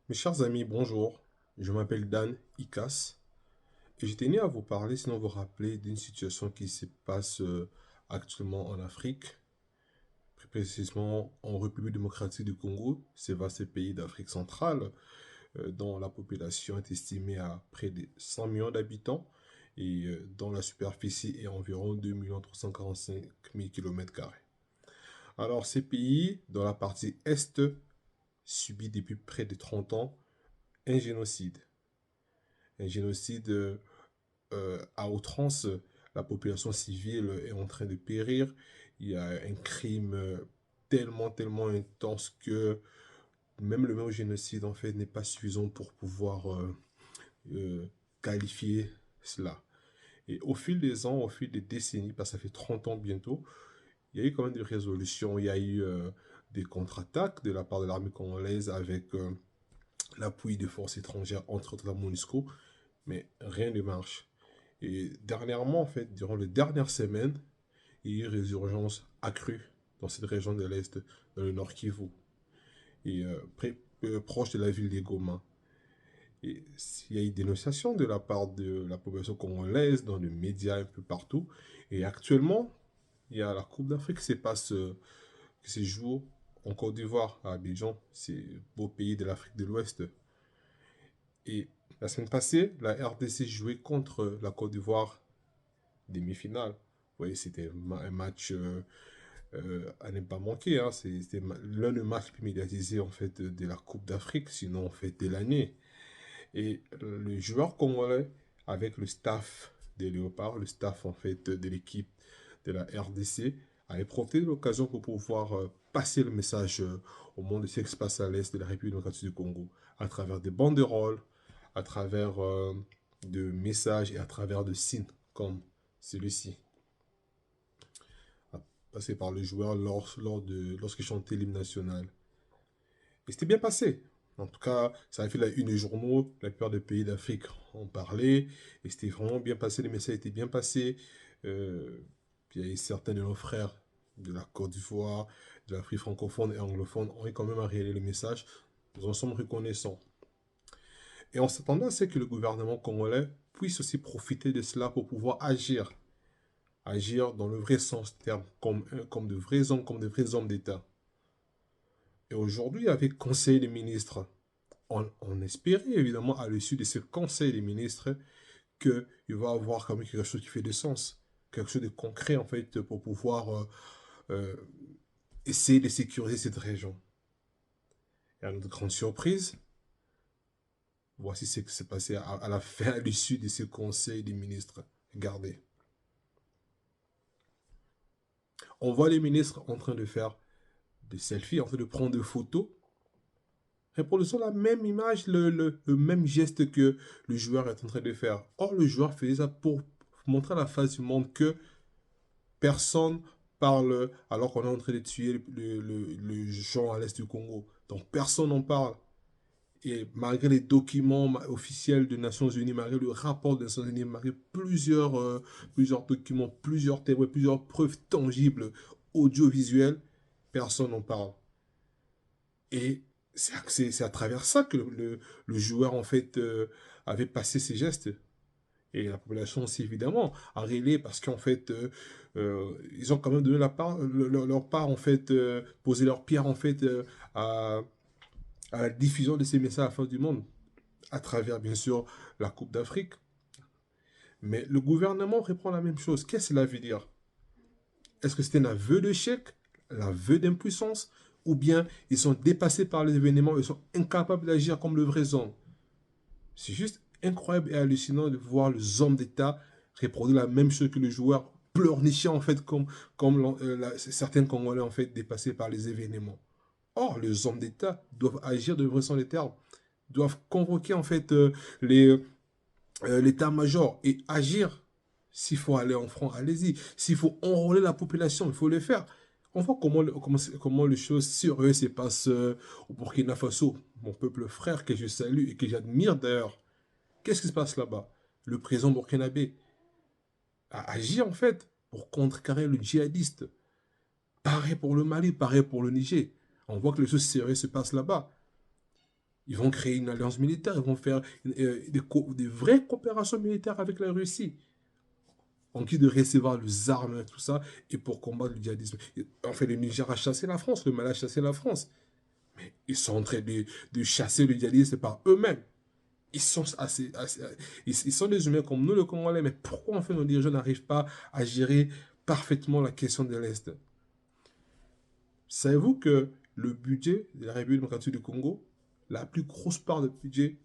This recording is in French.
Mes chers amis, bonjour. Je m'appelle Dan Ikas et je tenais à vous parler, sinon vous rappeler d'une situation qui se passe actuellement en Afrique, plus précisément en République démocratique du Congo, ce vaste pays d'Afrique centrale, dont la population est estimée à près de 100 millions d'habitants et dont la superficie est environ 2 345 000 km². Alors, ces pays, dans la partie Est, subit depuis près de 30 ans un génocide. Un génocide à outrance, la population civile est en train de périr. Il y a un crime tellement intense que même le mot génocide, en fait, n'est pas suffisant pour pouvoir euh, qualifier cela. Et au fil des ans, au fil des décennies, parce que ça fait 30 ans bientôt, il y a eu quand même des résolutions, il y a eu des contre-attaques de la part de l'armée congolaise avec l'appui de forces étrangères, entre autres la MONUSCO, mais rien ne marche. Et dernièrement, en fait, durant les dernières semaines, il y a eu une résurgence accrue dans cette région de l'Est, dans le Nord Kivu, et proche de la ville de Goma. Et il y a eu des dénonciations de la part de la population congolaise dans les médias un peu partout. Et actuellement, il y a la Coupe d'Afrique qui se joue en Côte d'Ivoire, à Abidjan, c'est beau pays de l'Afrique de l'Ouest. Et la semaine passée, la RDC jouait contre la Côte d'Ivoire demi-finale. Vous voyez, c'était un match à ne pas manquer. Hein. C'était l'un des matchs les plus médiatisés en fait, de la Coupe d'Afrique, sinon en fait de l'année. Et le joueur congolais, avec le staff des Léopards, le staff en fait de l'équipe de la RDC, avait profité de l'occasion pour pouvoir passer le message au monde de ce qui se passe à l'est de la République démocratique du Congo, à travers des banderoles, à travers de messages et à travers de signes comme celui-ci, passé par le joueur lorsqu'il chantait l'hymne national. Et c'était bien passé. En tout cas, ça a fait la une des journaux, la plupart des pays d'Afrique en parlaient, et c'était vraiment bien passé, les messages étaient bien passés. Puis il y a certains de nos frères de la Côte d'Ivoire, de l'Afrique francophone et anglophone ont eu quand même à réaliser le message. Nous en sommes reconnaissants. Et on s'attendait à ce que le gouvernement congolais puisse aussi profiter de cela pour pouvoir agir. Agir dans le vrai sens du terme, comme de vrais hommes, comme de vrais hommes d'État. Et aujourd'hui, avec Conseil des ministres, on espérait évidemment à l'issue de ce Conseil des ministres qu'il va y avoir quand même quelque chose qui fait de sens, quelque chose de concret en fait pour pouvoir euh, essayer de sécuriser cette région. Et à notre grande surprise, voici ce qui s'est passé à la fin, à l'issue de ce Conseil des ministres. Regardez. On voit les ministres en train de faire des selfies, en train de prendre des photos, reproduisant la même image, le même geste que le joueur est en train de faire. Or, le joueur faisait ça pour montrer à la face du monde que personne parle alors qu'on est en train de tuer le gens à l'est du Congo. Donc, personne n'en parle. Et malgré les documents officiels des Nations Unies, malgré le rapport des Nations Unies, malgré plusieurs documents, plusieurs témoins, plusieurs preuves tangibles, audiovisuelles, personne n'en parle. Et c'est à travers ça que le joueur, en fait, avait passé ses gestes. Et la population aussi, évidemment, a râlé parce qu'en fait, ils ont quand même donné leur part, en fait, posé leur pierre, en fait, à la diffusion de ces messages à la fin du monde, à travers, bien sûr, la Coupe d'Afrique. Mais le gouvernement reprend la même chose. Qu'est-ce que cela veut dire? Est-ce que c'est un aveu d'échec, l'aveu d'impuissance, ou bien ils sont dépassés par les événements, ils sont incapables d'agir comme le vrai homme? C'est juste incroyable et hallucinant de voir les hommes d'État reproduire la même chose que le joueur, pleurnichant en fait comme certains Congolais en fait dépassés par les événements. Or, les hommes d'État doivent agir de vrai sens des termes, doivent convoquer en fait l'état-major et agir. S'il faut aller en front, allez-y. S'il faut enrôler la population, il faut le faire. On voit comment les choses sérieuses se passent au Burkina Faso, mon peuple frère que je salue et que j'admire d'ailleurs. Qu'est-ce qui se passe là-bas? Le président burkinabé a agi en fait pour contrecarrer le djihadiste. Pareil pour le Mali, pareil pour le Niger. On voit que les choses sérieuses se passent là-bas. Ils vont créer une alliance militaire, ils vont faire des vraies coopérations militaires avec la Russie, en guise de recevoir les armes et tout ça, et pour combattre le djihadisme. En fait, le Niger a chassé la France, le Mali a chassé la France. Mais ils sont en train de chasser le djihadisme par eux-mêmes. Ils sont, ils sont des humains comme nous, les Congolais, mais pourquoi en fait nos dirigeants n'arrivent pas à gérer parfaitement la question de l'Est? Savez-vous que le budget de la République démocratique du Congo, la plus grosse part du budget